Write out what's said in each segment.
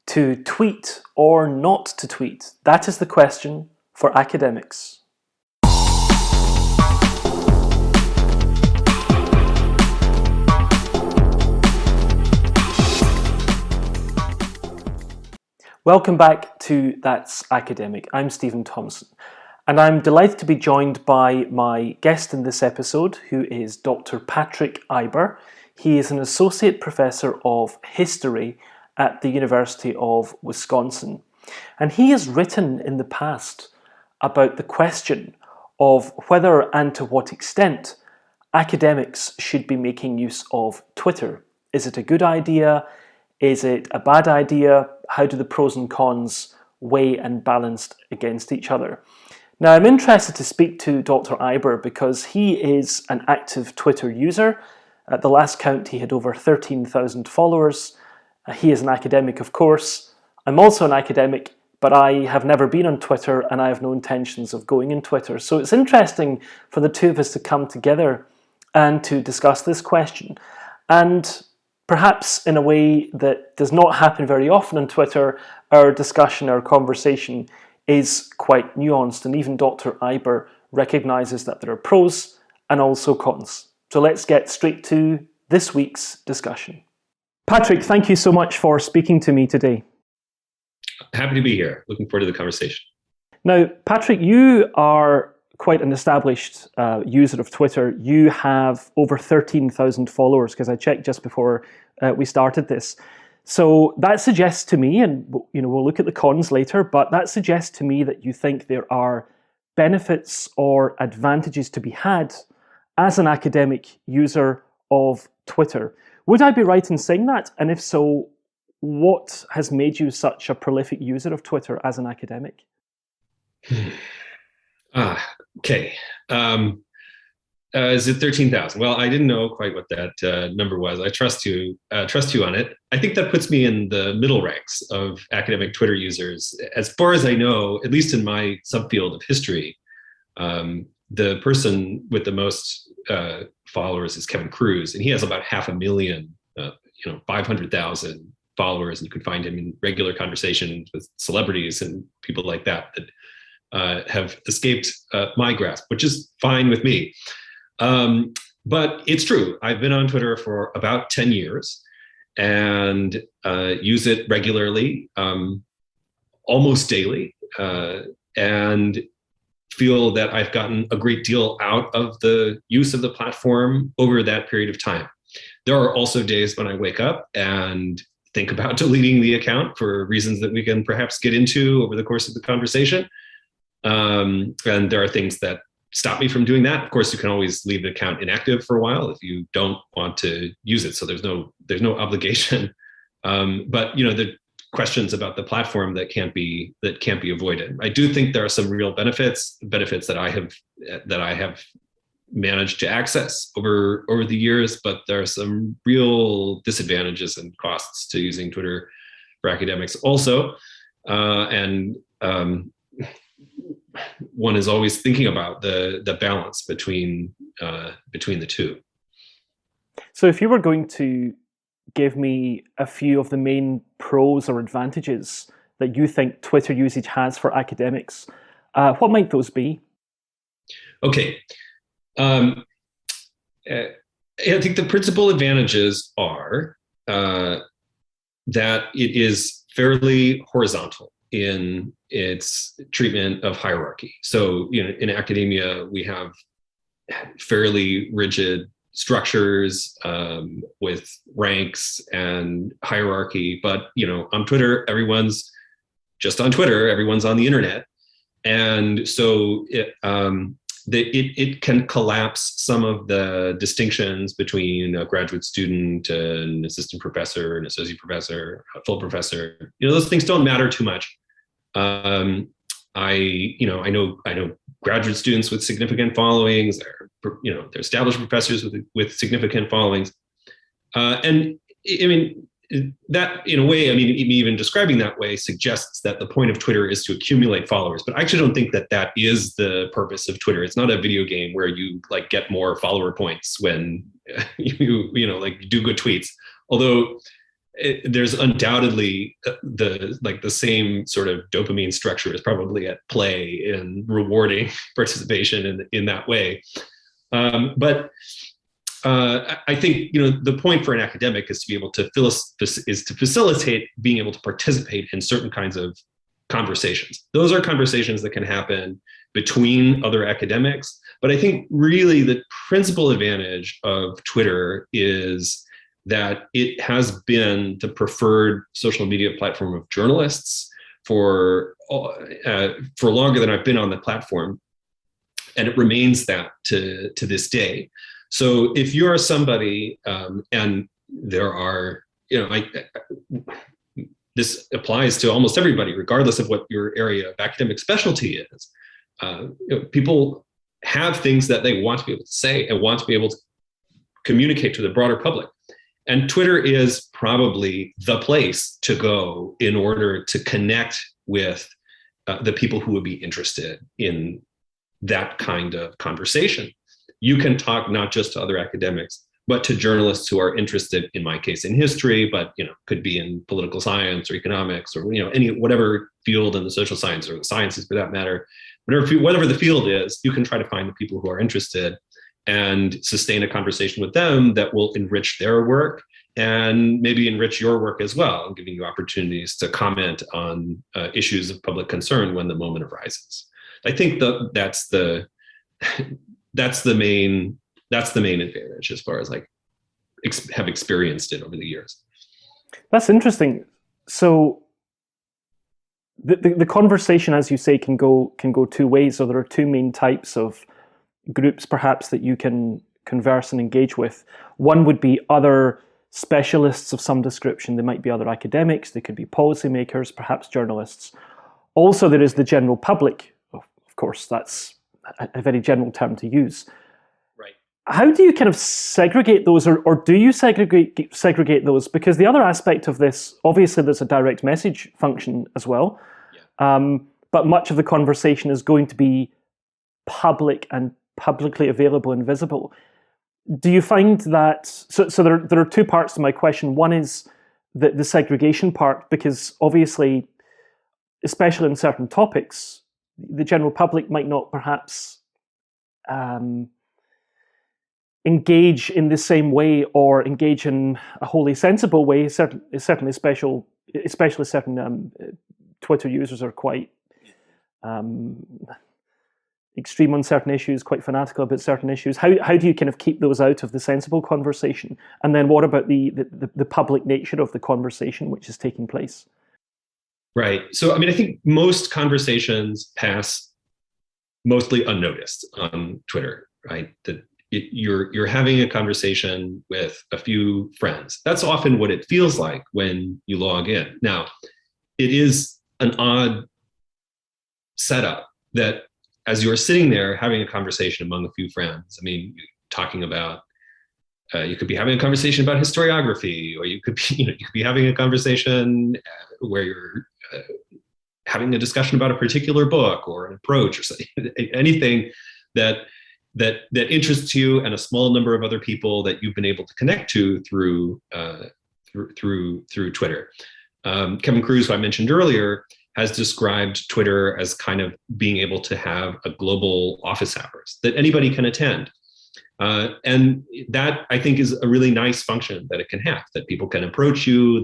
To tweet or not to tweet? That is the question for academics. Welcome back to That's Academic. I'm Stephen Thomson, and I'm delighted to be joined by my guest in this episode, who is Dr. Patrick Iber. He is an associate professor of history at the University of Wisconsin, and he has written in the past about the question of whether and to what extent academics should be making use of Twitter. Is it a good idea? Is it a bad idea? How do the pros and cons weigh and balance against each other? Now, I'm interested to speak to Dr. Iber because he is an active Twitter user. At the last count, he had over 13,000 followers. He is an academic, of course. I'm also an academic, but I have never been on Twitter and I have no intentions of going on Twitter. So it's interesting for the two of us to come together and to discuss this question. And perhaps in a way that does not happen very often on Twitter, our discussion, our conversation is quite nuanced, and even Dr. Iber recognises that there are pros and also cons. So let's get straight to this week's discussion. Patrick, thank you so much for speaking to me today. Happy to be here. Looking forward to the conversation. Now, Patrick, you are quite an established user of Twitter. You have over 13,000 followers, because I checked just before we started this. So that suggests to me, and we'll look at the cons later, but that suggests to me that you think there are benefits or advantages to be had as an academic user of Twitter. Would I be right in saying that? And if so, what has made you such a prolific user of Twitter as an academic? Okay. Is it 13,000? Well, I didn't know quite what that number was. I trust you on it. I think that puts me in the middle ranks of academic Twitter users. As far as I know, at least in my subfield of history, the person with the most followers is Kevin Cruz, and he has about 500,000, 500,000 followers, and you can find him in regular conversations with celebrities and people like that have escaped my grasp, which is fine with me. But it's true. I've been on Twitter for about 10 years and use it regularly, almost daily, and feel that I've gotten a great deal out of the use of the platform over that period of time. There are also days when I wake up and think about deleting the account for reasons that we can perhaps get into over the course of the conversation. And there are things that stop me from doing that. Of course, you can always leave the account inactive for a while if you don't want to use it. So there's no obligation. But the questions about the platform that can't be avoided. I do think there are some real benefits that I have managed to access over the years, but there are some real disadvantages and costs to using Twitter for academics also. And one is always thinking about the balance between the two. So if you were going to give me a few of the main pros or advantages that you think Twitter usage has for academics, what might those be? Okay. I think the principal advantages are that it is fairly horizontal in its treatment of hierarchy. So, in academia, we have fairly rigid structures with ranks and hierarchy, but on Twitter, everyone's just on Twitter, everyone's on the internet, and so it can collapse some of the distinctions between a graduate student, an assistant professor, an associate professor, a full professor. Those things don't matter too much. I know graduate students with significant followings. They're established professors with significant followings, and I mean that in a way, even describing that way suggests that the point of Twitter is to accumulate followers. But I actually don't think that is the purpose of Twitter. It's not a video game where you get more follower points when you do good tweets. Although there's undoubtedly the same sort of dopamine structure is probably at play in rewarding participation in that way. But I think the point for an academic is to be able to facilitate being able to participate in certain kinds of conversations. Those are conversations that can happen between other academics. But I think really the principal advantage of Twitter is that it has been the preferred social media platform of journalists for longer than I've been on the platform, and it remains that to this day. So if you're somebody, and there are, this applies to almost everybody, regardless of what your area of academic specialty is. People have things that they want to be able to say and want to be able to communicate to the broader public. And Twitter is probably the place to go in order to connect with the people who would be interested in that kind of conversation. You can talk not just to other academics, but to journalists who are interested, in my case, in history, but could be in political science or economics or whatever field in the social sciences or the sciences for that matter. Whatever the field is, you can try to find the people who are interested and sustain a conversation with them that will enrich their work and maybe enrich your work as well, giving you opportunities to comment on issues of public concern when the moment arises. I think that's the main advantage as far as have experienced it over the years. That's interesting. So the conversation, as you say, can go two ways. So there are two main types of groups perhaps that you can converse and engage with. One would be other specialists of some description. They might be other academics, they could be policymakers, perhaps journalists. Also, there is the general public. Of course, that's a very general term to use. Right. How do you kind of segregate those, or do you segregate those? Because the other aspect of this, obviously there's a direct message function as well, but much of the conversation is going to be public and publicly available and visible. Do you find that, so there are two parts to my question. One is the segregation part, because obviously, especially in certain topics, the general public might not perhaps engage in the same way or engage in a wholly sensible way. Certainly especially certain Twitter users are quite extreme on certain issues, quite fanatical about certain issues. How do you kind of keep those out of the sensible conversation? And then what about the public nature of the conversation which is taking place? Right. So, I think most conversations pass mostly unnoticed on Twitter, right? That you're having a conversation with a few friends. That's often what it feels like when you log in. Now, it is an odd setup that as you're sitting there having a conversation among a few friends, talking about, you could be having a conversation about historiography, or you could be having a conversation where you're having a discussion about a particular book or an approach or something, anything that interests you and a small number of other people that you've been able to connect to through Twitter. Kevin Kruse, who I mentioned earlier, has described Twitter as kind of being able to have a global office hours that anybody can attend. And that, I think, is a really nice function that it can have, that people can approach you,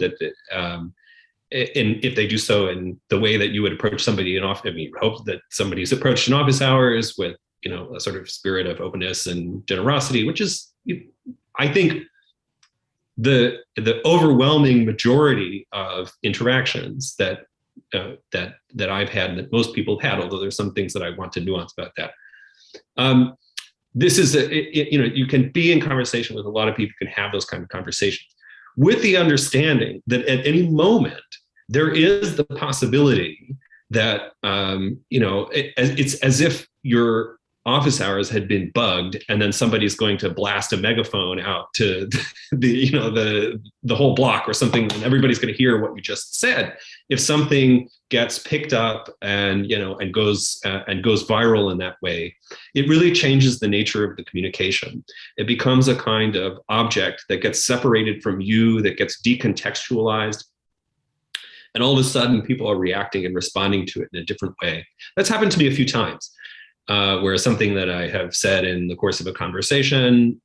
and if they do so in the way that you would approach somebody in office. Hope that somebody's approached in office hours with, a sort of spirit of openness and generosity, which is, I think, the overwhelming majority of interactions that I've had, that most people have had, although there's some things that I want to nuance about that. This is you can be in conversation with a lot of people, you can have those kind of conversations with the understanding that at any moment there is the possibility that it's as if you're office hours had been bugged, and then somebody's going to blast a megaphone out to the whole block or something, and everybody's going to hear what you just said. If something gets picked up and goes viral in that way, it really changes the nature of the communication. It becomes a kind of object that gets separated from you, that gets decontextualized. And all of a sudden, people are reacting and responding to it in a different way. That's happened to me a few times, where something that I have said in the course of a conversation,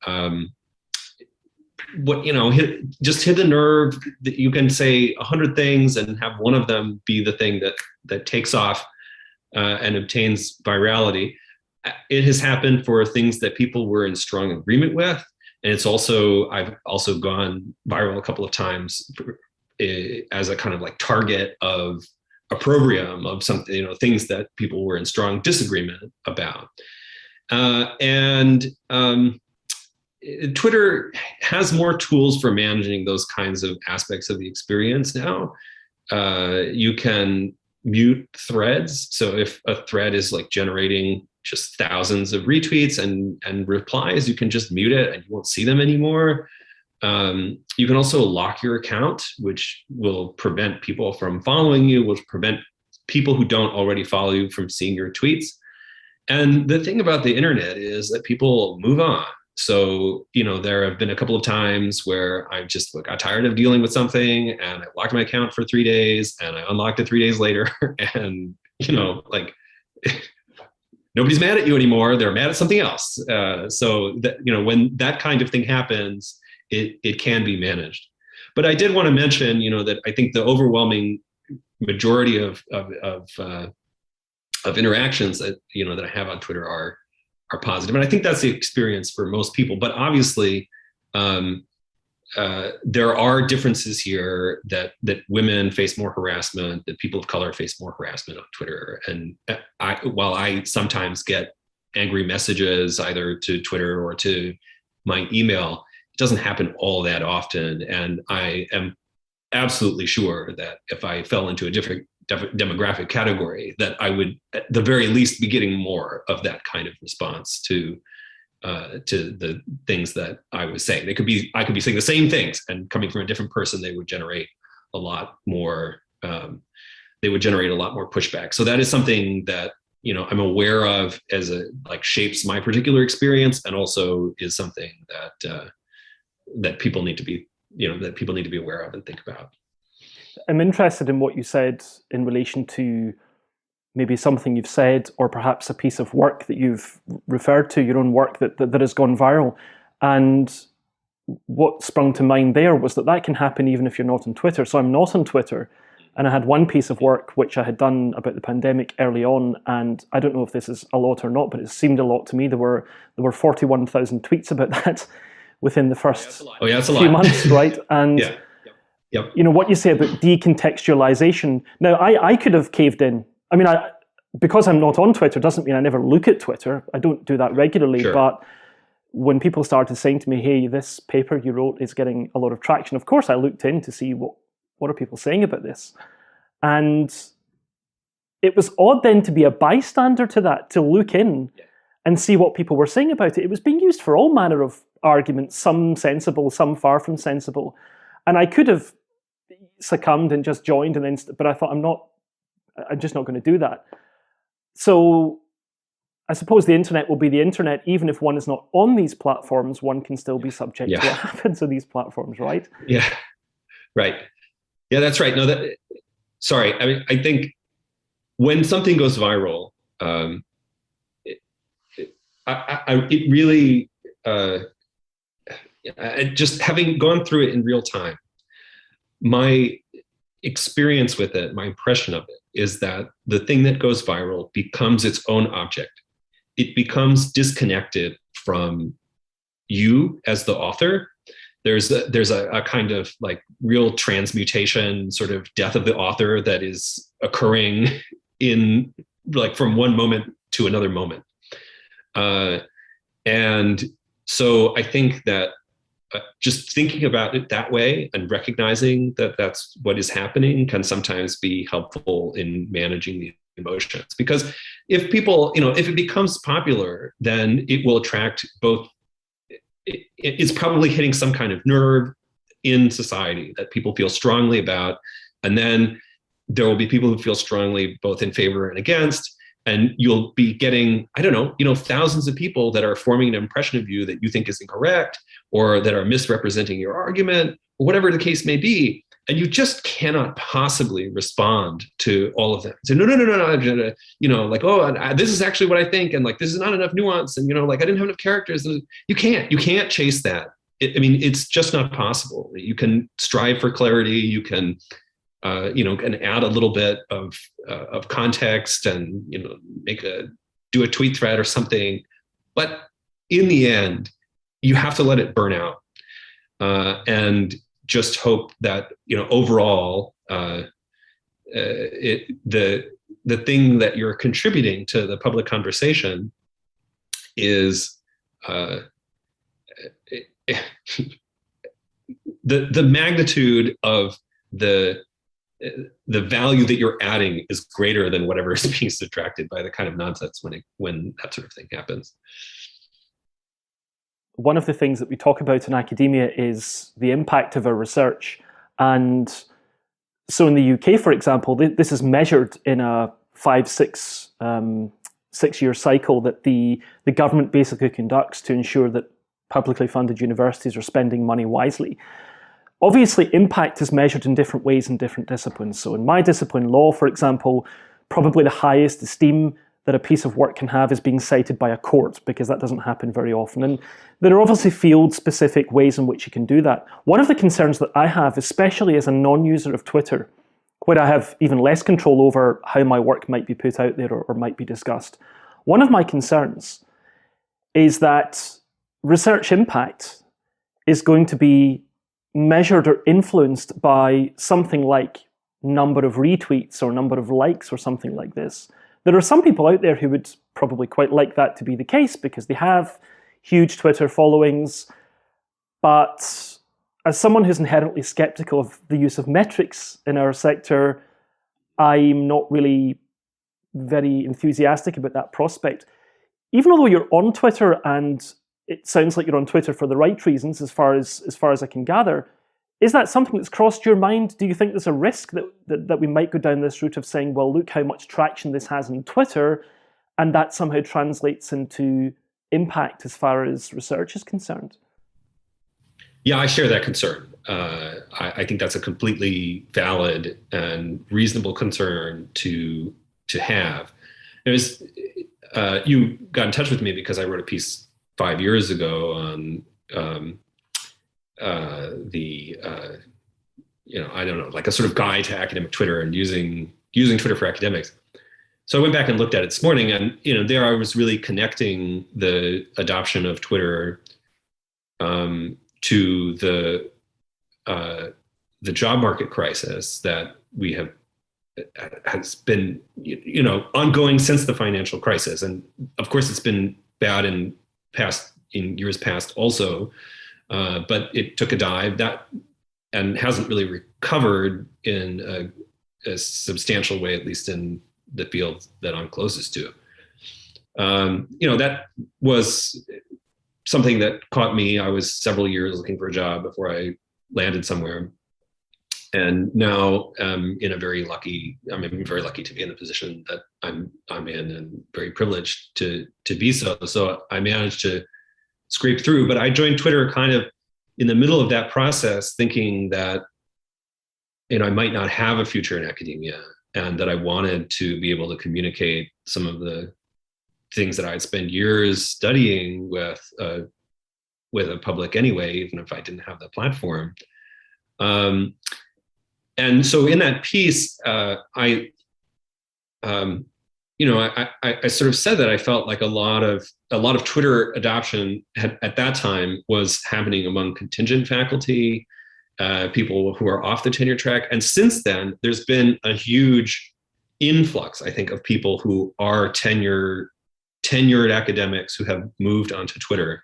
just hit the nerve. That you can say 100 things and have one of them be the thing that takes off and obtains virality. It has happened for things that people were in strong agreement with, and I've also gone viral a couple of times as a kind of like target of opprobrium of something, things that people were in strong disagreement about. Twitter has more tools for managing those kinds of aspects of the experience now. You can mute threads. So if a thread is like generating just thousands of retweets and replies, you can just mute it and you won't see them anymore. You can also lock your account, which will prevent people from following you, will prevent people who don't already follow you from seeing your tweets. And the thing about the internet is that people move on. So, there have been a couple of times where I just got tired of dealing with something and I locked my account for 3 days and I unlocked it 3 days later. And, nobody's mad at you anymore. They're mad at something else. So that, when that kind of thing happens, it can be managed. But I did want to mention, that I think the overwhelming majority of interactions that that I have on Twitter are positive, and I think that's the experience for most people. But obviously, there are differences here that women face more harassment, that people of color face more harassment on Twitter, and while I sometimes get angry messages either to Twitter or to my email, it doesn't happen all that often. And I am absolutely sure that if I fell into a different demographic category, that I would at the very least be getting more of that kind of response to the things that I was saying. I could be saying the same things, and coming from a different person, they would generate a lot more. They would generate a lot more pushback. So that is something that I'm aware of as shapes my particular experience, and also is something that people need to be aware of and think about. I'm interested in what you said in relation to maybe something you've said, or perhaps a piece of work that you've referred to, your own work that has gone viral. And what sprung to mind there was that can happen even if you're not on Twitter. So I'm not on Twitter, and I had one piece of work which I had done about the pandemic early on, and I don't know if this is a lot or not, but it seemed a lot to me. There were 41,000 tweets about that within the first few months, right? And yeah. Yep. What you say about decontextualization. Now, I could have caved in. I mean, because I'm not on Twitter doesn't mean I never look at Twitter. I don't do that regularly. Sure. But when people started saying to me, hey, this paper you wrote is getting a lot of traction, of course I looked in to see what are people saying about this. And it was odd then to be a bystander to that, to look in and see what people were saying about it. It was being used for all manner of arguments, some sensible, some far from sensible. And I could have succumbed and just joined, but I thought I'm just not going to do that. So I suppose the internet will be the internet. Even if one is not on these platforms, one can still be subject to what happens on these platforms, right? Yeah, right. Yeah, that's right. No, sorry. I mean, I think when something goes viral, it really, just having gone through it in real time, my experience with it, my impression of it, is that the thing that goes viral becomes its own object. It becomes disconnected from you as the author. There's a kind of like real transmutation, sort of death of the author that is occurring in from one moment to another moment. And so I think that just thinking about it that way and recognizing that that's what is happening can sometimes be helpful in managing these motions. Because if people, if it becomes popular, then it will attract both. It's probably hitting some kind of nerve in society that people feel strongly about. And then there will be people who feel strongly both in favor and against. And you'll be getting, I don't know, thousands of people that are forming an impression of you that you think is incorrect, or that are misrepresenting your argument, or whatever the case may be. And you just cannot possibly respond to all of them. Say, no, like, oh, this is actually what I think. And like, this is not enough nuance. And, like, I didn't have enough characters. And you can't chase that. It's just not possible. You can strive for clarity. You can, can add a little bit of context and, do a tweet thread or something. But in the end, you have to let it burn out. And just hope that, overall, the thing that you're contributing to the public conversation is the magnitude of the value that you're adding is greater than whatever is being subtracted by the kind of nonsense when that sort of thing happens. One of the things that we talk about in academia is the impact of our research. And so in the UK, for example, this is measured in a 6-year cycle that the government basically conducts to ensure that publicly funded universities are spending money wisely. Obviously, impact is measured in different ways in different disciplines. So in my discipline, law, for example, probably the highest esteem that a piece of work can have is being cited by a court, because that doesn't happen very often. And there are obviously field-specific ways in which you can do that. One of the concerns that I have, especially as a non-user of Twitter, where I have even less control over how my work might be put out there or might be discussed, one of my concerns is that research impact is going to be measured or influenced by something like number of retweets or number of likes or something like this. There are some people out there who would probably quite like that to be the case because they have huge Twitter followings. But as someone who's inherently skeptical of the use of metrics in our sector, I'm not really very enthusiastic about that prospect. Even although you're on Twitter, and it sounds like you're on Twitter for the right reasons as far as I can gather, is that something that's crossed your mind? Do you think there's a risk that we might go down this route of saying, well, look how much traction this has on Twitter, and that somehow translates into impact as far as research is concerned? Yeah, I share that concern. I think that's a completely valid and reasonable concern to have. You got in touch with me because I wrote a piece 5 years ago on I don't know, like a sort of guide to academic Twitter and using Twitter for academics. So I went back and looked at it this morning, and there I was really connecting the adoption of Twitter to the job market crisis that has been ongoing since the financial crisis, and of course it's been bad in years past also. But it took a dive and hasn't really recovered in a substantial way, at least in the field that I'm closest to. That was something that caught me. I was several years looking for a job before I landed somewhere. And now I'm very lucky to be in the position that I'm in, and very privileged to be so. So I managed to scrape through, but I joined Twitter kind of in the middle of that process, thinking that I might not have a future in academia, and that I wanted to be able to communicate some of the things that I'd spent years studying with a public anyway, even if I didn't have the platform. And so in that piece, I sort of said that I felt like a lot of Twitter adoption at that time was happening among contingent faculty, people who are off the tenure track. And since then, there's been a huge influx, I think, of people who are tenured academics who have moved onto Twitter.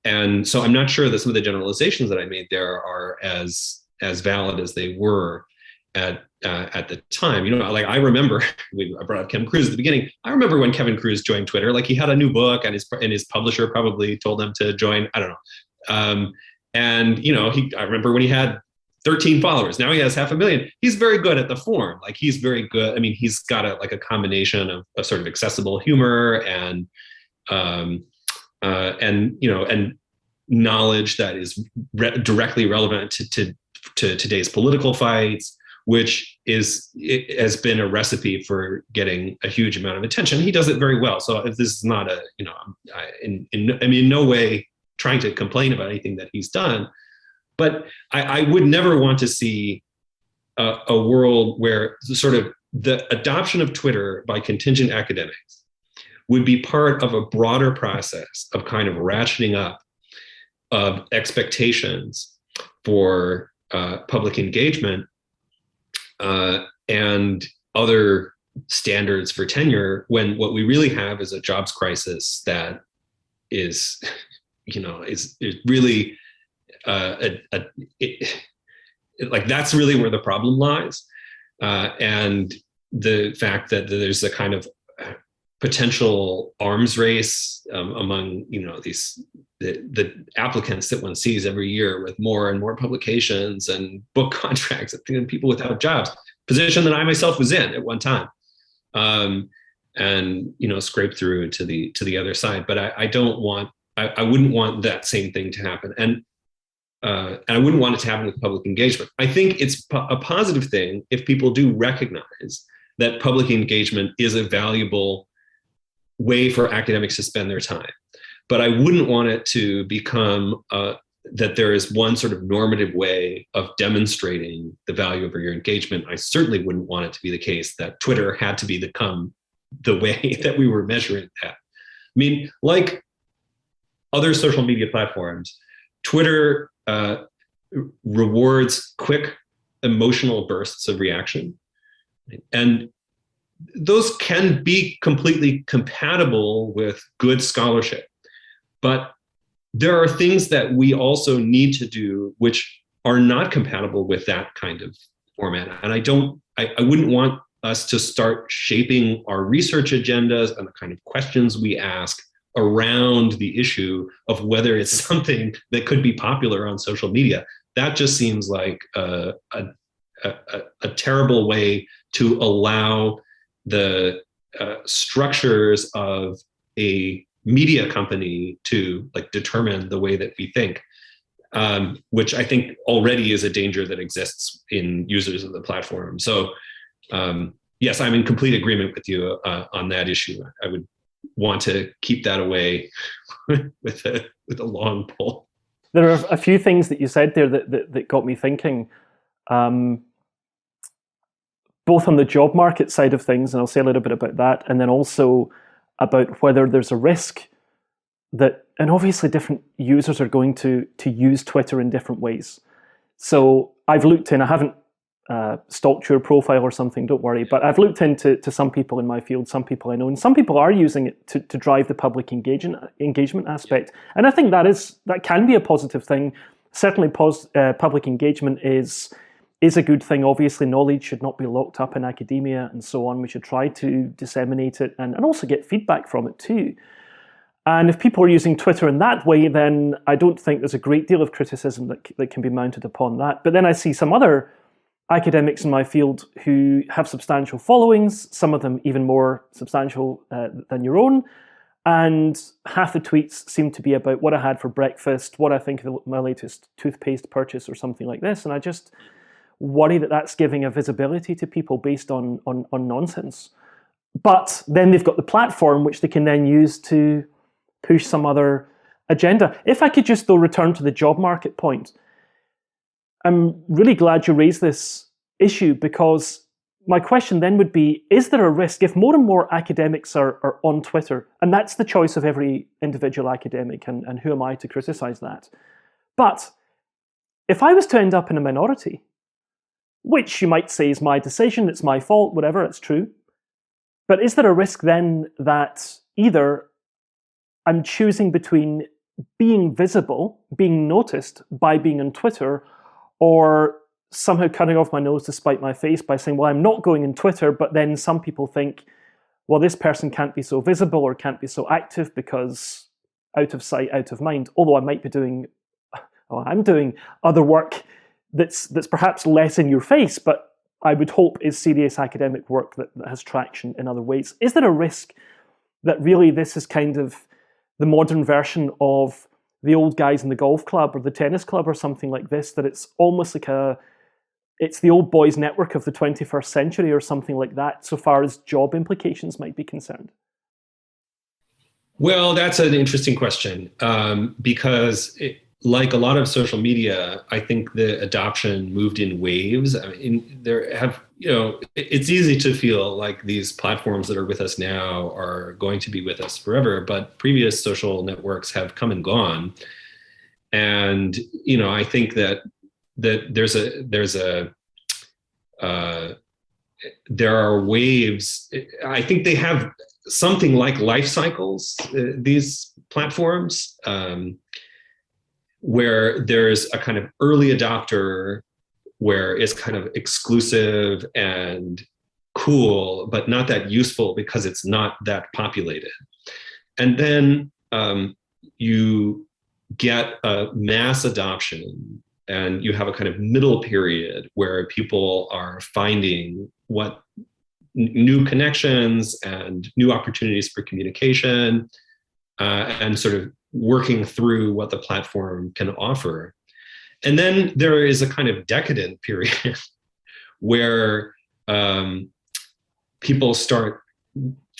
And so I'm not sure that some of the generalizations that I made there are as valid as they were. at the time. Like I remember, I brought up Kevin Kruse at the beginning. I remember when Kevin Kruse joined Twitter. Like he had a new book, and his publisher probably told him to join. I don't know. And I remember when he had 13 followers. Now he has 500,000. He's very good at the form. Like he's very good. I mean, he's got a combination of sort of accessible humor and knowledge that is directly relevant to today's political fights, which it has been a recipe for getting a huge amount of attention. He does it very well. So if this is not in no way trying to complain about anything that he's done, but I would never want to see a world where sort of the adoption of Twitter by contingent academics would be part of a broader process of kind of ratcheting up of expectations for public engagement and other standards for tenure, when what we really have is a jobs crisis that is really like that's really where the problem lies, and the fact that there's a kind of potential arms race among the applicants that one sees every year, with more and more publications and book contracts and people without jobs, position that I myself was in at one time, and scrape through to the other side. But I wouldn't want that same thing to happen, and I wouldn't want it to happen with public engagement. I think it's a positive thing if people do recognize that public engagement is a valuable way for academics to spend their time. But I wouldn't want it to become that there is one sort of normative way of demonstrating the value of your engagement. I certainly wouldn't want it to be the case that Twitter had to become the way that we were measuring that. I mean, like other social media platforms, Twitter rewards quick emotional bursts of reaction. And those can be completely compatible with good scholarship. But there are things that we also need to do which are not compatible with that kind of format. And I wouldn't want us to start shaping our research agendas and the kind of questions we ask around the issue of whether it's something that could be popular on social media. That just seems like a terrible way to allow the structures of a media company to determine the way that we think, which I think already is a danger that exists in users of the platform. So yes, I'm in complete agreement with you on that issue. I would want to keep that away with a long pole. There are a few things that you said there that got me thinking, both on the job market side of things, and I'll say a little bit about that, and then also about whether there's a risk that, and obviously different users are going to use Twitter in different ways. So I've looked in, I haven't stalked your profile or something, don't worry, but I've looked into some people in my field, some people I know, and some people are using it to drive the public engagement aspect. And I think that can be a positive thing. Certainly public engagement is a good thing. Obviously, knowledge should not be locked up in academia and so on. We should try to disseminate it and also get feedback from it too. And if people are using Twitter in that way, then I don't think there's a great deal of criticism that can be mounted upon that. But then I see some other academics in my field who have substantial followings, some of them even more substantial than your own. And half the tweets seem to be about what I had for breakfast, what I think of my latest toothpaste purchase or something like this. And I just worry that that's giving a visibility to people based on nonsense. But then they've got the platform which they can then use to push some other agenda. If I could just, though, return to the job market point, I'm really glad you raised this issue, because my question then would be, is there a risk if more and more academics are on Twitter, and that's the choice of every individual academic, and who am I to criticize that? But if I was to end up in a minority, which you might say is my decision, it's my fault, whatever, it's true. But is there a risk then that either I'm choosing between being visible, being noticed by being on Twitter, or somehow cutting off my nose to spite my face by saying, well, I'm not going in Twitter, but then some people think, well, this person can't be so visible or can't be so active because out of sight, out of mind, although I might be doing, well, I'm doing other work that's perhaps less in your face, but I would hope is serious academic work that has traction in other ways. Is there a risk that really this is kind of the modern version of the old guys in the golf club or the tennis club or something like this, that it's almost like it's the old boys network of the 21st century or something like that, so far as job implications might be concerned? Well, that's an interesting question, because like a lot of social media, I think the adoption moved in waves. I mean, it's easy to feel like these platforms that are with us now are going to be with us forever, but previous social networks have come and gone. And, I think that there are waves. I think they have something like life cycles, these platforms, where there's a kind of early adopter where it's kind of exclusive and cool, but not that useful because it's not that populated. And then you get a mass adoption and you have a kind of middle period where people are finding what new connections and new opportunities for communication, and sort of working through what the platform can offer. And then there is a kind of decadent period where people start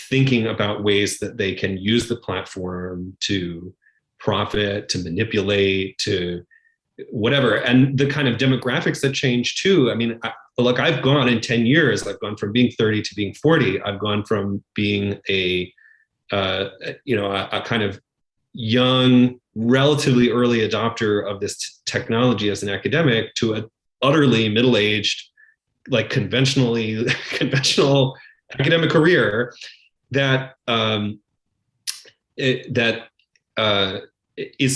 thinking about ways that they can use the platform to profit, to manipulate, to whatever. And the kind of demographics that change too. I mean, I've gone in 10 years, I've gone from being 30 to being 40. I've gone from being a kind of young, relatively early adopter of this technology as an academic to an utterly middle-aged, like conventional academic career that it's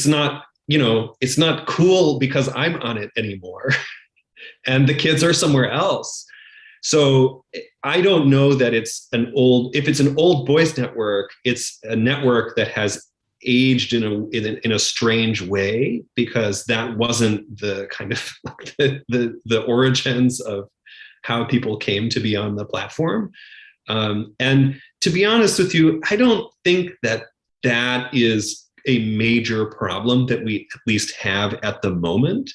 not, it's not cool because I'm on it anymore and the kids are somewhere else. So I don't know that if it's an old boys network, it's a network that has aged in a strange way, because that wasn't the kind of the origins of how people came to be on the platform. And to be honest with you, I don't think that is a major problem that we at least have at the moment.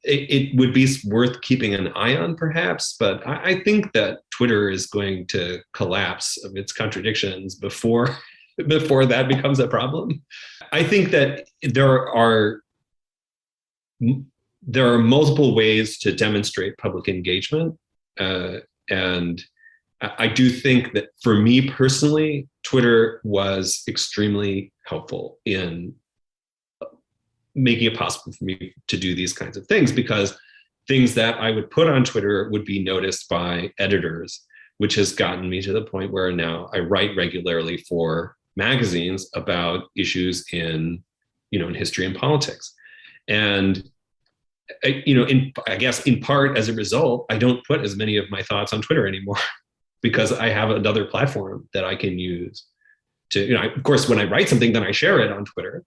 It would be worth keeping an eye on, perhaps, but I think that Twitter is going to collapse of its contradictions before that becomes a problem. I think that there are multiple ways to demonstrate public engagement, and I do think that for me personally, Twitter was extremely helpful in making it possible for me to do these kinds of things, because things that I would put on Twitter would be noticed by editors, which has gotten me to the point where now I write regularly for magazines about issues in history and politics. And I guess in part as a result, I don't put as many of my thoughts on Twitter anymore because I have another platform that I can use to, of course, when I write something, then I share it on Twitter,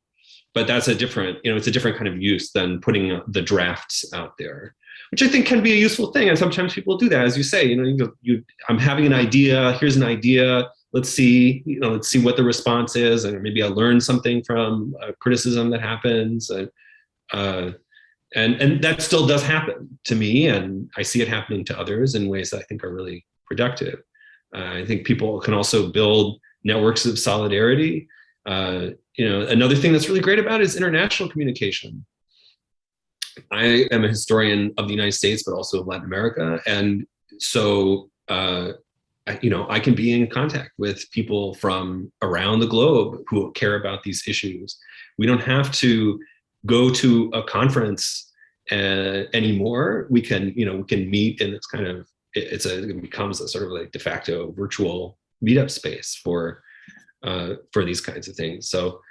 but that's it's a different kind of use than putting the drafts out there, which I think can be a useful thing. And sometimes people do that, as you say, I'm having an idea, here's an idea, let's see what the response is, and maybe I learn something from a criticism that happens, and that still does happen to me, and I see it happening to others in ways that I think are really productive. I think people can also build networks of solidarity. Another thing that's really great about it is international communication. I am a historian of the United States, but also of Latin America, and so I can be in contact with people from around the globe who care about these issues. We don't have to go to a conference anymore. We can meet in this kind of, it becomes a sort of like de facto virtual meetup space for these kinds of things. So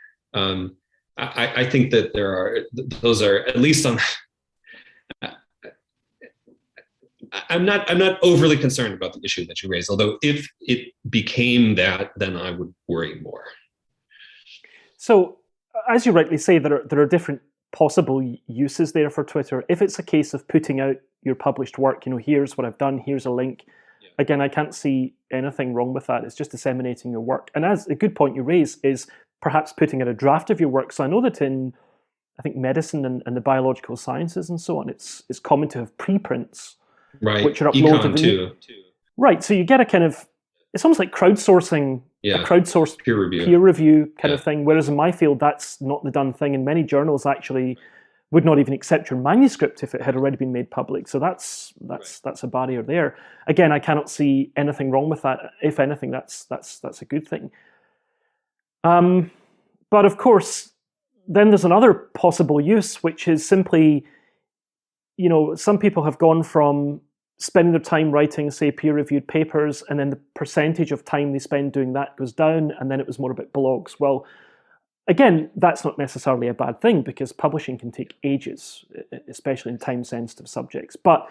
I think that those are at least on. I'm not overly concerned about the issue that you raised. Although if it became that, then I would worry more. So, as you rightly say, there are different possible uses there for Twitter. If it's a case of putting out your published work, here's what I've done, here's a link. Yeah. Again, I can't see anything wrong with that. It's just disseminating your work. And as a good point you raise is perhaps putting out a draft of your work. So I know that in, I think, medicine and the biological sciences and so on, it's common to have preprints, right, which are uploaded. Econ too. Right, so you get a kind of, it's almost like crowdsourcing, a crowdsourced peer review kind of thing, whereas in my field, that's not the done thing, and many journals actually would not even accept your manuscript if it had already been made public. So that's a barrier there. Again, I cannot see anything wrong with that. If anything, that's a good thing. But of course, then there's another possible use, which is simply, some people have gone from spending their time writing, say, peer-reviewed papers, and then the percentage of time they spend doing that goes down, and then it was more about blogs. Well, again, that's not necessarily a bad thing, because publishing can take ages, especially in time-sensitive subjects. But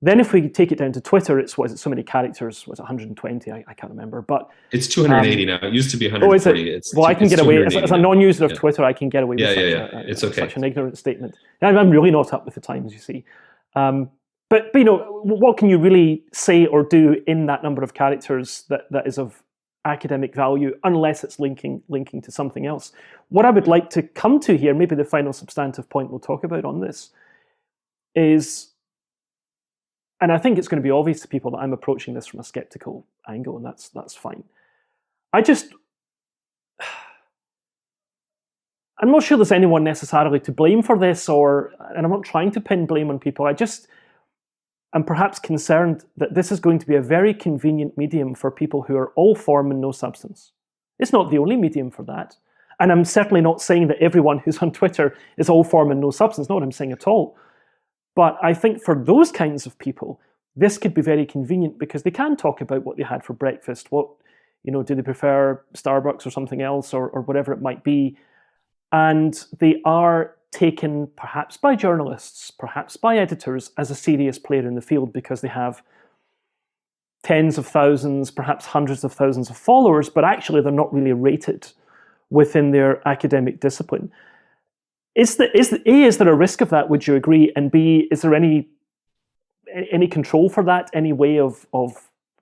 then if we take it down to Twitter, it's so many characters? Was it 120? I can't remember. But it's 280 now. It used to be 140. I can get away, as a non-user of Twitter, I can get away with such an ignorant statement. I'm really not up with the times, you see. But what can you really say or do in that number of characters that is of academic value, unless it's linking to something else? What I would like to come to here, maybe the final substantive point we'll talk about on this, is, and I think it's going to be obvious to people that I'm approaching this from a skeptical angle, and that's fine. I'm not sure there's anyone necessarily to blame for this, and I'm not trying to pin blame on people. I'm perhaps concerned that this is going to be a very convenient medium for people who are all form and no substance. It's not the only medium for that. And I'm certainly not saying that everyone who's on Twitter is all form and no substance, not what I'm saying at all. But I think for those kinds of people, this could be very convenient because they can talk about what they had for breakfast, do they prefer Starbucks or something else or whatever it might be. And they are taken perhaps by journalists, perhaps by editors, as a serious player in the field because they have tens of thousands, perhaps hundreds of thousands of followers, but actually they're not really rated within their academic discipline. Is there a risk of that, would you agree? And B, is there any control for that, any way of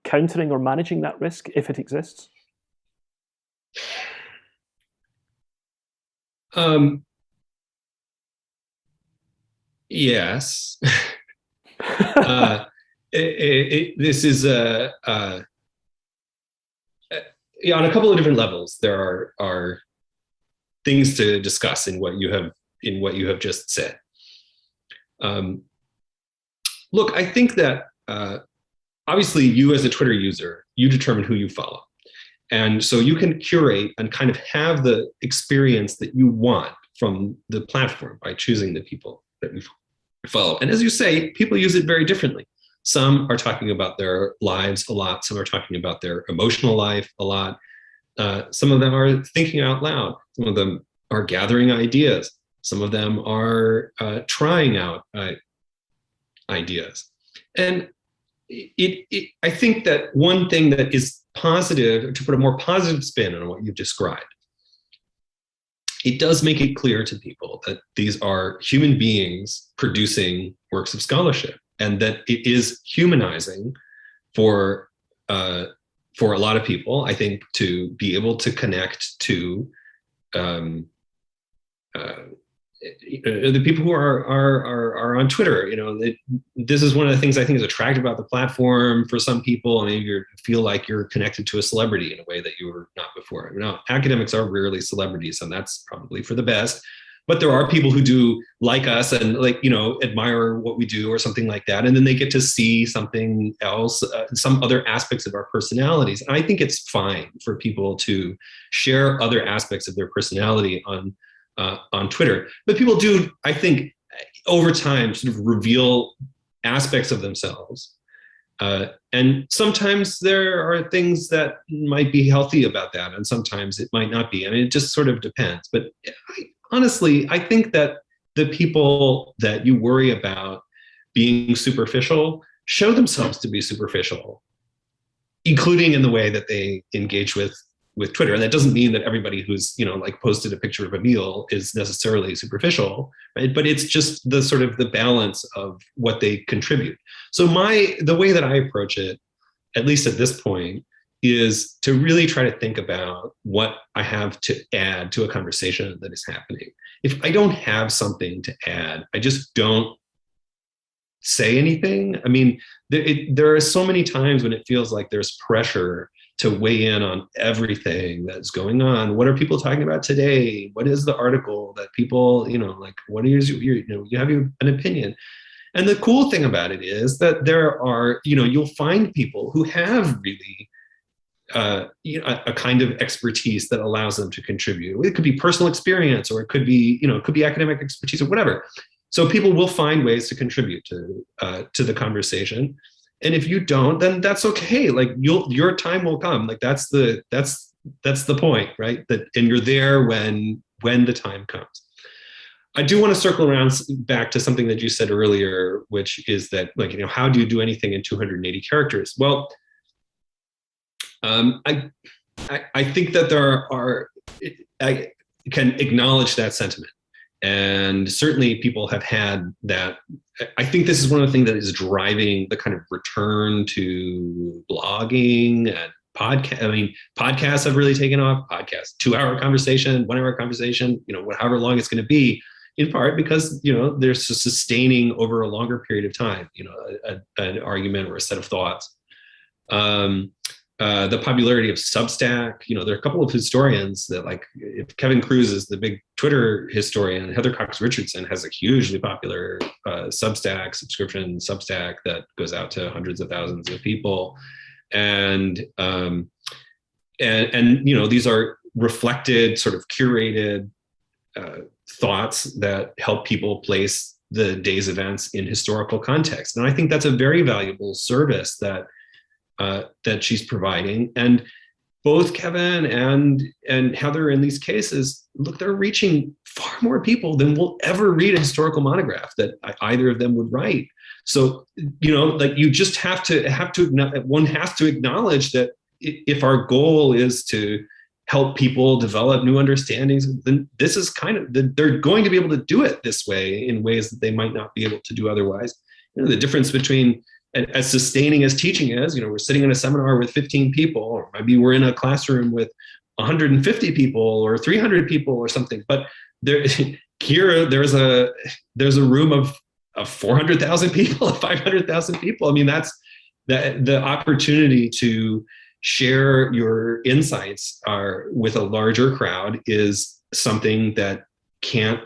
countering or managing that risk if it exists? Yes. This is on a couple of different levels. There are things to discuss in what you have just said. Look, I think that obviously you as a Twitter user, you determine who you follow. And so you can curate and kind of have the experience that you want from the platform by choosing the people that you follow. And as you say, people use it very differently. Some are talking about their lives a lot. Some are talking about their emotional life a lot. Some of them are thinking out loud. Some of them are gathering ideas. Some of them are trying out ideas. And I think that one thing that is positive, to put a more positive spin on what you've described, it does make it clear to people that these are human beings producing works of scholarship, and that it is humanizing for a lot of people, I think, to be able to connect to the people who are on Twitter. This is one of the things I think is attractive about the platform for some people. I mean, you feel like you're connected to a celebrity in a way that you were not before. Now, academics are rarely celebrities, and that's probably for the best. But there are people who do like us and admire what we do or something like that. And then they get to see something else, some other aspects of our personalities. And I think it's fine for people to share other aspects of their personality on Twitter. But people do, I think, over time sort of reveal aspects of themselves. And sometimes there are things that might be healthy about that, and sometimes it might not be. I mean, it just sort of depends. But honestly, I think that the people that you worry about being superficial show themselves to be superficial, including in the way that they engage with Twitter. And that doesn't mean that everybody who's, like posted a picture of a meal is necessarily superficial, right? But it's just the sort of the balance of what they contribute. So the way that I approach it, at least at this point, is to really try to think about what I have to add to a conversation that is happening. If I don't have something to add, I just don't say anything. I mean, there are so many times when it feels like there's pressure to weigh in on everything that's going on. What are people talking about today? What is the article that people, like, what is you have an opinion. And the cool thing about it is that there are, you'll find people who have really a kind of expertise that allows them to contribute. It could be personal experience, or it could be, academic expertise or whatever. So people will find ways to contribute to the conversation. And if you don't, then that's okay. Like your time will come. Like that's the point, right? And you're there when the time comes. I do want to circle around back to something that you said earlier, which is that, like, how do you do anything in 280 characters? Well, I think that I can acknowledge that sentiment. And certainly people have had that. I think this is one of the things that is driving the kind of return to blogging and podcast. I mean, podcasts have really taken off. Podcasts, 2-hour conversation, 1-hour conversation, however long it's going to be, in part because, there's a sustaining over a longer period of time, an argument or a set of thoughts. The popularity of Substack, there are a couple of historians that, like, if Kevin Kruse is the big Twitter historian, Heather Cox Richardson has a hugely popular Substack subscription, Substack that goes out to hundreds of thousands of people. And these are reflected, sort of curated thoughts that help people place the day's events in historical context. And I think that's a very valuable service that she's providing. And both Kevin and Heather in these cases, look, they're reaching far more people than will ever read a historical monograph that either of them would write. So, like, you just one has to acknowledge that if our goal is to help people develop new understandings, then this is they're going to be able to do it this way in ways that they might not be able to do otherwise. The difference between, as sustaining as teaching is, we're sitting in a seminar with 15 people, or maybe we're in a classroom with 150 people or 300 people or something. But there's a room of 400,000 people, of 500,000 people. I mean, that's the opportunity to share your insights with a larger crowd is something that can't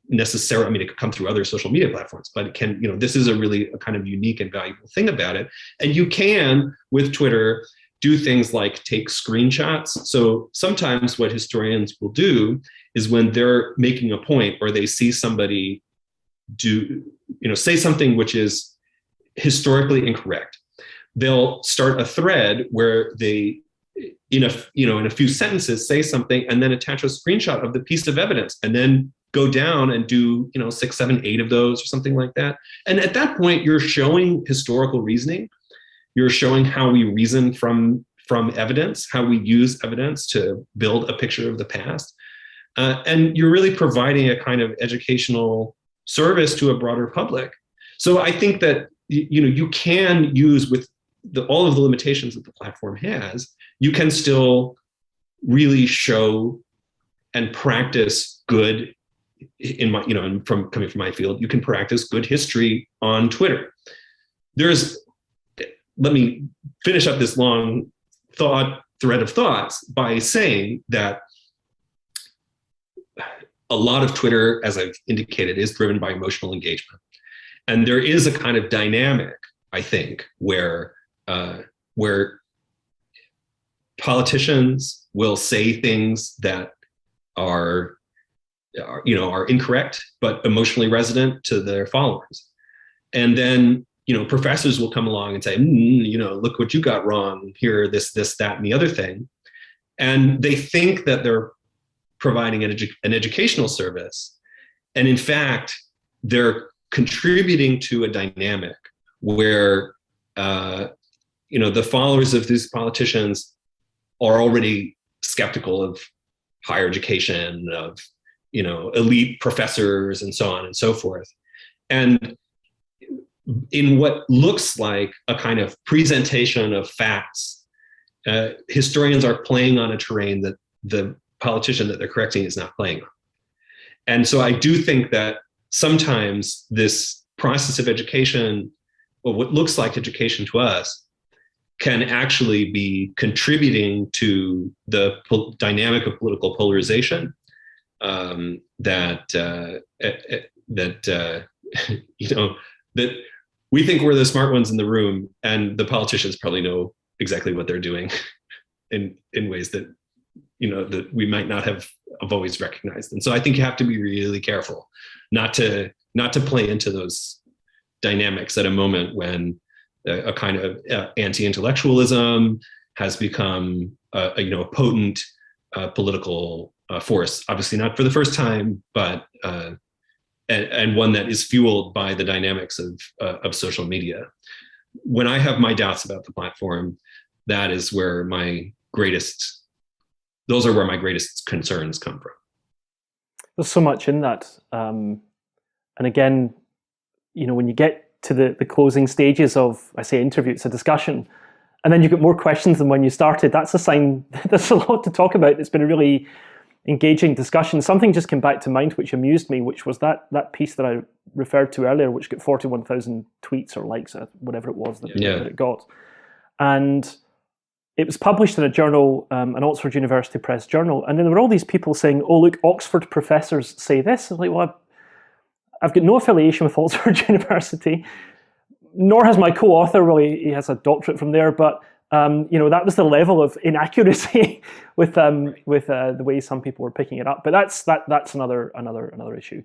necessarily, I mean, it could come through other social media platforms, but it can, this is a kind of unique and valuable thing about it. And you can, with Twitter, do things like take screenshots. So sometimes what historians will do is, when they're making a point or they see somebody say something which is historically incorrect, they'll start a thread where they, in a few sentences, say something and then attach a screenshot of the piece of evidence, and then go down and do 6, 7, 8 of those or something like that. And at that point, you're showing historical reasoning. You're showing how we reason from evidence, how we use evidence to build a picture of the past. And you're really providing a kind of educational service to a broader public. So I think that you can use, with all of the limitations that the platform has, you can still really show and practice good, coming from my field, you can practice good history on Twitter. Let me finish up this long thread of thoughts by saying that a lot of Twitter, as I've indicated, is driven by emotional engagement. And there is a kind of dynamic, I think, where politicians will say things that are incorrect, but emotionally resonant to their followers. And then, professors will come along and say, look what you got wrong here, this, that, and the other thing. And they think that they're providing an educational service. And in fact, they're contributing to a dynamic where the followers of these politicians are already skeptical of higher education, of elite professors, and so on and so forth. And in what looks like a kind of presentation of facts, historians are playing on a terrain that the politician that they're correcting is not playing on. And so I do think that sometimes this process of education, or what looks like education to us, can actually be contributing to the dynamic of political polarization that we think we're the smart ones in the room, and the politicians probably know exactly what they're doing in ways that that we might not have always recognized. And so I think you have to be really careful not to play into those dynamics at a moment when a kind of anti-intellectualism has become a potent political force. Obviously not for the first time, but and one that is fueled by the dynamics of social media. When I have my doubts about the platform, that is where those are where my greatest concerns come from. There's so much in that. And again, when you get to the closing stages of, I say interview, it's a discussion, and then you get more questions than when you started, that's a sign there's a lot to talk about. It's been a really engaging discussion. Something just came back to mind which amused me, which was that piece that I referred to earlier, which got 41,000 tweets or likes, whatever it was that it got. And it was published in a journal, an Oxford University Press journal, and then there were all these people saying, "Oh, look, Oxford professors say this." I was like, well, I've got no affiliation with Oxford University, nor has my co-author. Really, he has a doctorate from there, but that was the level of inaccuracy with the way some people were picking it up. But that's another issue.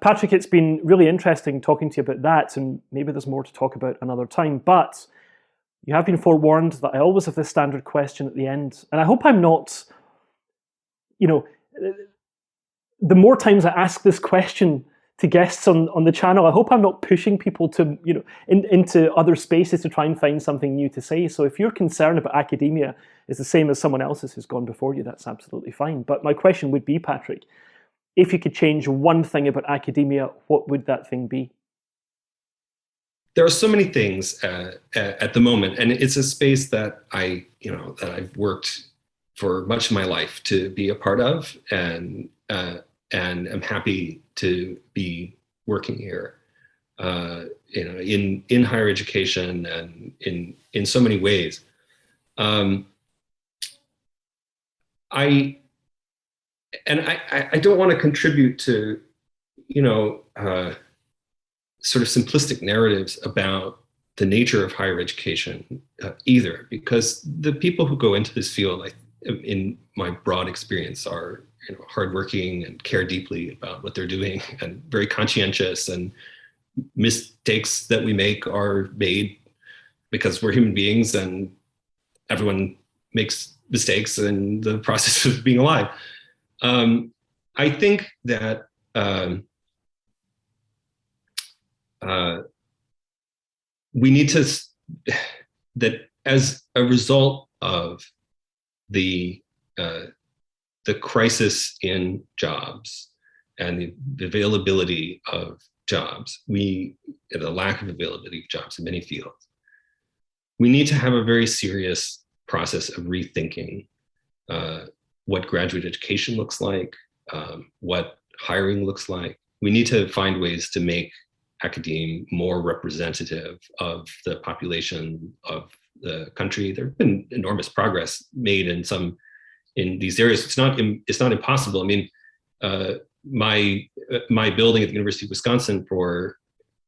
Patrick, it's been really interesting talking to you about that, and maybe there's more to talk about another time. But you have been forewarned that I always have this standard question at the end, and I hope I'm not. The more times I ask this question to guests on the channel, I hope I'm not pushing people to into other spaces to try and find something new to say. So if your concern about academia is the same as someone else's who's gone before you, that's absolutely fine. But my question would be, Patrick, if you could change one thing about academia, what would that thing be? There are so many things at the moment, and it's a space that that I've worked for much of my life to be a part of, and I'm happy to be working here, in higher education and in so many ways. I don't want to contribute to sort of simplistic narratives about the nature of higher education either, because the people who go into this field, in my broad experience, are hardworking and care deeply about what they're doing and very conscientious, and mistakes that we make are made because we're human beings and everyone makes mistakes in the process of being alive. I think that we need to, that as a result of the crisis in jobs and the availability of jobs, the lack of availability of jobs in many fields, we need to have a very serious process of rethinking what graduate education looks like, what hiring looks like. We need to find ways to make academia more representative of the population of the country. There have been enormous progress made in these areas. It's not impossible. I mean, my building at the University of Wisconsin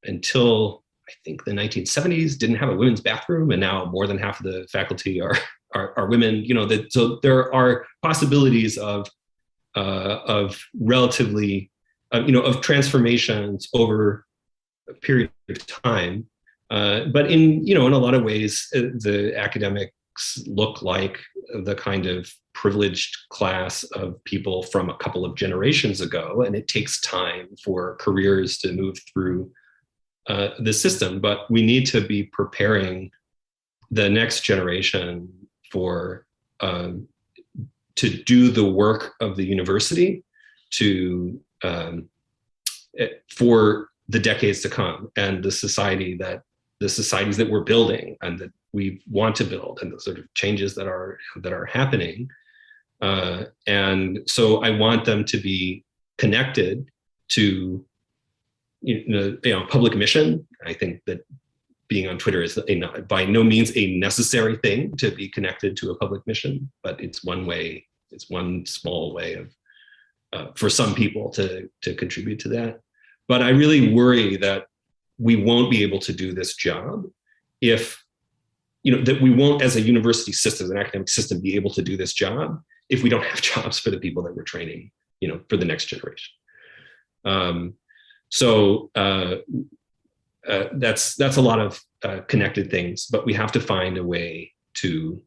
until I think the 1970s didn't have a women's bathroom, and now more than half of the faculty are women. So there are possibilities of relatively of transformations over a period of time. But in a lot of ways, the academics look like the kind of privileged class of people from a couple of generations ago, and it takes time for careers to move through the system, but we need to be preparing the next generation for to do the work of the university for the decades to come, and the societies that we're building and that we want to build, and the sort of changes that are happening. And so I want them to be connected to public mission. I think that being on Twitter is by no means a necessary thing to be connected to a public mission, but it's one way. It's one small way of for some people to contribute to that. But I really worry that we won't be able to do this job if, that we won't, as a university system, an academic system, be able to do this job if we don't have jobs for the people that we're training, for the next generation. So that's a lot of connected things, but we have to find a way to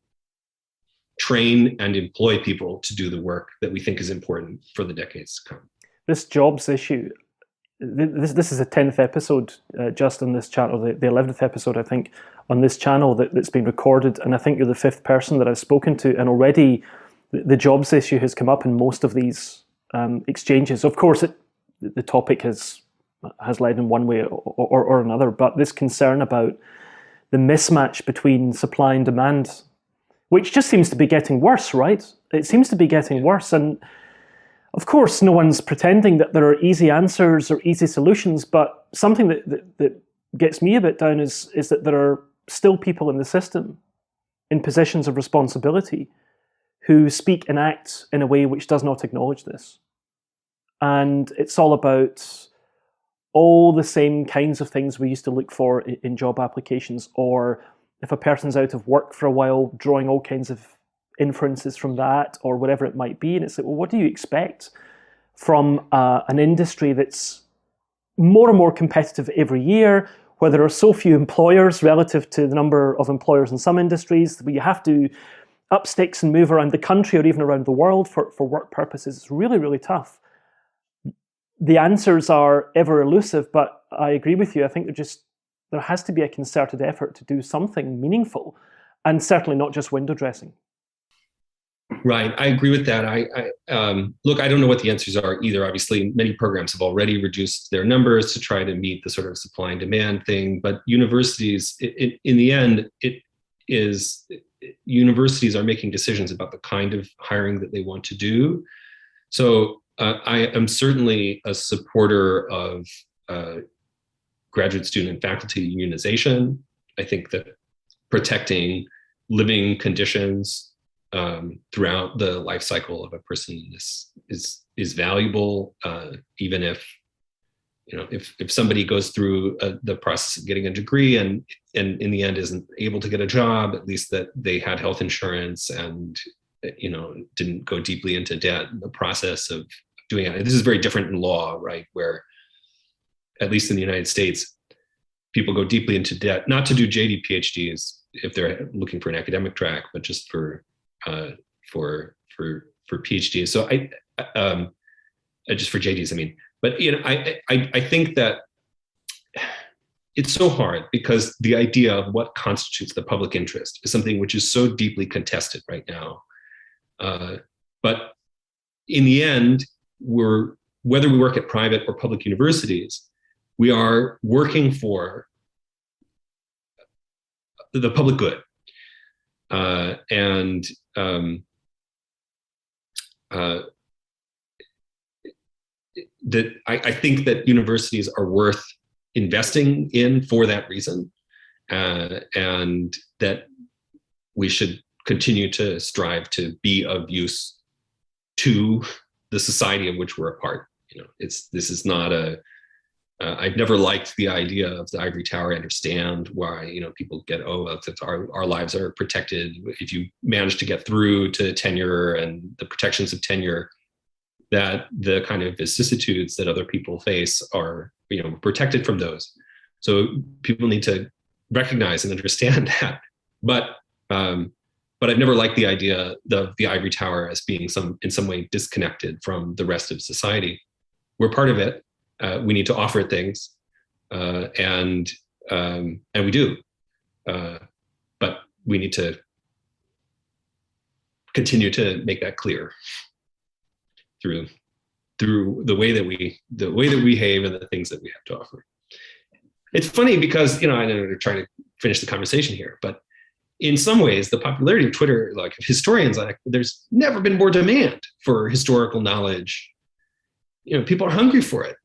train and employ people to do the work that we think is important for the decades to come. This jobs issue, this is the 10th episode just on this channel, the 11th episode, I think, on this channel that's been recorded, and I think you're the 5th person that I've spoken to, and already the jobs issue has come up in most of these exchanges. Of course, the topic has led in one way or another, but this concern about the mismatch between supply and demand, which just seems to be getting worse, right? It seems to be getting worse. And of course, no one's pretending that there are easy answers or easy solutions, but something that gets me a bit down is that there are still people in the system in positions of responsibility who speak and act in a way which does not acknowledge this. And it's all about all the same kinds of things we used to look for in job applications, or if a person's out of work for a while, drawing all kinds of inferences from that, or whatever it might be. And it's like, well, what do you expect from an industry that's more and more competitive every year, where there are so few employers relative to the number of employers in some industries, where you have to up sticks and move around the country or even around the world for work purposes? It's really, really tough. The answers are ever elusive, but I agree with you. I think there has to be a concerted effort to do something meaningful, and certainly not just window dressing. Right, I agree with that. Look, I don't know what the answers are either. Obviously, many programs have already reduced their numbers to try to meet the sort of supply and demand thing. But universities, in the end, universities are making decisions about the kind of hiring that they want to do. So I am certainly a supporter of graduate student and faculty unionization. I think that protecting living conditions throughout the life cycle of a person is valuable, even if somebody goes through the process of getting a degree and in the end isn't able to get a job, at least that they had health insurance and didn't go deeply into debt in the process of doing it. This is very different in law, right? Where, at least in the United States, people go deeply into debt, not to do JD PhDs if they're looking for an academic track, but just for PhDs. So just for JDs, I mean. But I think that it's so hard because the idea of what constitutes the public interest is something which is so deeply contested right now. But in the end, whether we work at private or public universities, we are working for the public good. That I think that universities are worth investing in for that reason, and that we should continue to strive to be of use to the society of which we're a part. This is not I've never liked the idea of the ivory tower. I understand why, people get, our lives are protected if you manage to get through to tenure and the protections of tenure, that the kind of vicissitudes that other people face are, protected from those. So people need to recognize and understand that. But I've never liked the idea of the ivory tower as being in some way disconnected from the rest of society. We're part of it. We need to offer things, and we do, but we need to continue to make that clear through the way that we behave and the things that we have to offer. It's funny because, I know we're trying to finish the conversation here, but in some ways, the popularity of Twitter, like historians, there's never been more demand for historical knowledge. People are hungry for it.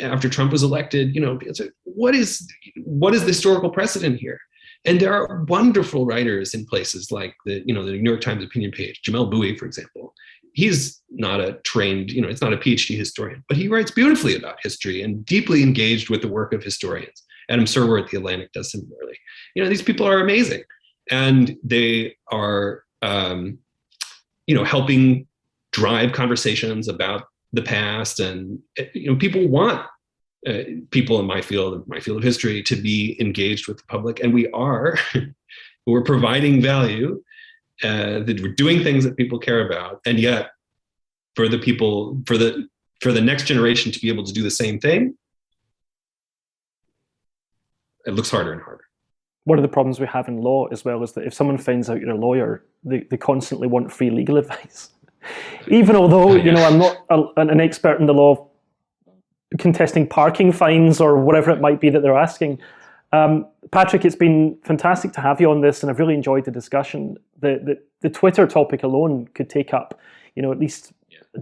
After Trump was elected, what is the historical precedent here? And there are wonderful writers in places like the New York Times opinion page, Jamel Bouie, for example. He's not a trained, it's not a PhD historian, but he writes beautifully about history and deeply engaged with the work of historians. Adam Serwer at The Atlantic does similarly. These people are amazing, and they are, helping drive conversations about the past. And people want people in my field of history to be engaged with the public, and we are. We're providing value, that we're doing things that people care about, and yet for the people, for the next generation to be able to do the same thing, it looks harder and harder. One of the problems we have in law as well is that if someone finds out you're a lawyer, they constantly want free legal advice. Even although, I'm not an expert in the law of contesting parking fines or whatever it might be that they're asking. Patrick, it's been fantastic to have you on this, and I've really enjoyed the discussion. The Twitter topic alone could take up, at least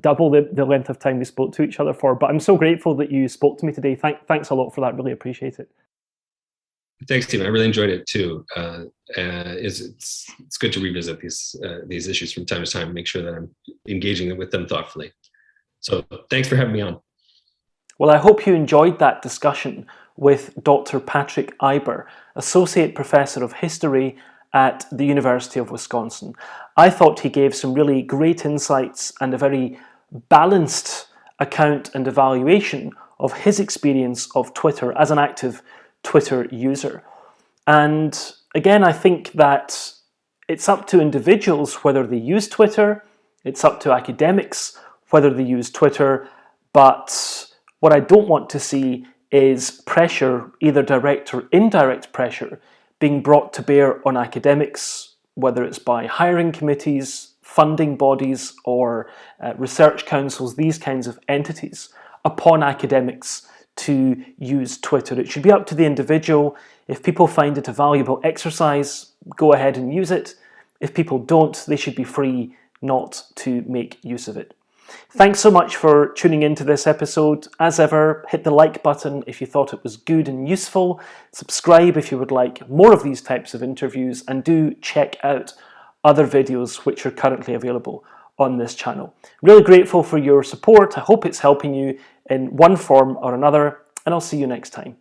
double the length of time we spoke to each other for. But I'm so grateful that you spoke to me today. Thanks a lot for that. Really appreciate it. Thanks, Stephen. I really enjoyed it too. It's good to revisit these issues from time to time and make sure that I'm engaging with them thoughtfully. So thanks for having me on. Well, I hope you enjoyed that discussion with Dr. Patrick Iber, Associate Professor of History at the University of Wisconsin. I thought he gave some really great insights and a very balanced account and evaluation of his experience of Twitter as an active Twitter user. And again, I think that it's up to individuals whether they use Twitter, it's up to academics whether they use Twitter, but what I don't want to see is pressure, either direct or indirect pressure, being brought to bear on academics, whether it's by hiring committees, funding bodies, or research councils, these kinds of entities, upon academics to use Twitter. It should be up to the individual. If people find it a valuable exercise, go ahead and use it. If people don't, they should be free not to make use of it. Thanks so much for tuning into this episode. As ever, hit the like button if you thought it was good and useful. Subscribe if you would like more of these types of interviews, and do check out other videos which are currently available on this channel. Really grateful for your support. I hope it's helping you in one form or another, and I'll see you next time.